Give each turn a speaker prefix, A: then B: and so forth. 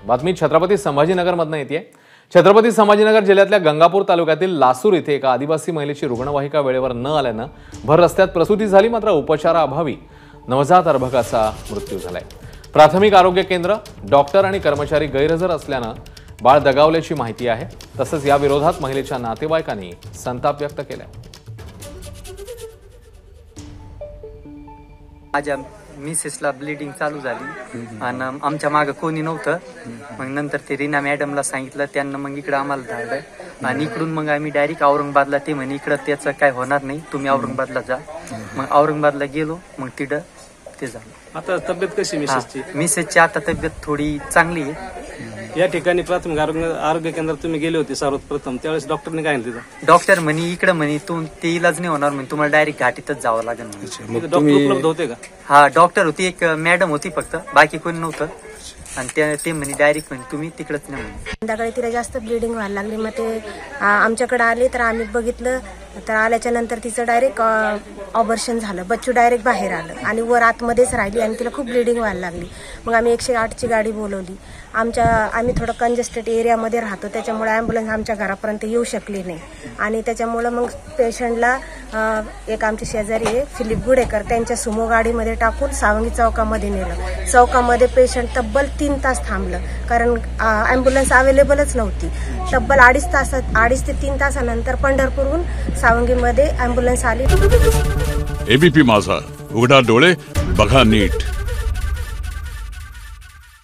A: बातमी छत्रपती संभाजीनगरमधून येते। छत्रपती संभाजीनगर जिल्ह्यातल्या गंगापूर तालुक्यातील लासूर इथे एका आदिवासी महिलेची रुग्णवाहिका वेळेवर न आल्याने भर रस्त्यात प्रसूती झाली, मात्र उपचाराअभावी नवजात अर्भकाचा मृत्यू झालाय। प्राथमिक आरोग्य केंद्र, डॉक्टर आणि कर्मचारी गैरहजर असल्याने बाळ दगावल्याची माहिती आहे। तसंच या विरोधात महिलेच्या नातेवाईकांनी संताप व्यक्त केलाय।
B: माझ्या मिसेसला ब्लिडिंग चालू झाली आणि आमच्या मागे कोणी नव्हतं। मग नंतर ते रीना मॅडमला सांगितलं, त्यांना मग इकडे आम्हाला धाडलं आणि इकडून मग आम्ही डायरेक्ट औरंगाबादला, ते म्हणे इकडं त्याचं काय होणार नाही, तुम्ही औरंगाबादला जा। मग औरंगाबादला गेलो, मग तिथं ते झालं।
C: आता तब्येत कशी मिसेसची?
B: मिसेसची आता तब्येत थोडी चांगली आहे।
C: या ठिकाणी प्राथमिक आरोग्य केंद्र तुम्ही गेले होते सर्वप्रथम, त्यावेळेस डॉक्टरने काय सांगितलं?
B: डॉक्टर म्हणे इकडे म्हणे ते इलाज नाही होणार, म्हणे तुम्हाला डायरेक्ट घाटीतच जावं लागेल म्हणे।
C: डॉक्टर उपलब्ध होते का?
B: हा, डॉक्टर होती, एक मॅडम होती फक्त, बाकी कोणी नव्हतं। आणि ते म्हणे डायरेक्ट म्हणे तुम्ही तिकडेच नाही म्हणे।
D: संध्याकाळी तिला जास्त ब्लिडिंग व्हायला लागली, मग ते आमच्याकडे आले तर आम्ही बघितलं, तर आल्याच्या नंतर तिचं डायरेक्ट ऑपरेशन झालं। बच्चू डायरेक्ट बाहेर आलं आणि वर आतमध्येच राहिली आणि तिला खूप ब्लिडिंग व्हायला लागली। मग आम्ही 108ची गाडी बोलवली। आम्ही थोडं कंजेस्टेड एरियामध्ये राहतो, त्याच्यामुळे ॲम्ब्युलन्स आमच्या घरापर्यंत येऊ शकली नाही आणि त्याच्यामुळं मग पेशंटला एक आमचे शेजारी आहे फिलिप गुडेकर, त्यांच्या सुमो गाडीमध्ये टाकून सावंगी चौकामध्ये नेलं। चौकामध्ये पेशंट तब्बल 3 तास थांबलं, कारण ॲम्ब्युलन्स अवेलेबलच नव्हती। तब्बल 2.5 ते 3 तासानंतर पंढरपूरहून सावंगीमध्ये ॲम्ब्युलन्स आली।
E: एबीपी माझा, उघडा डोळे बघा नीट।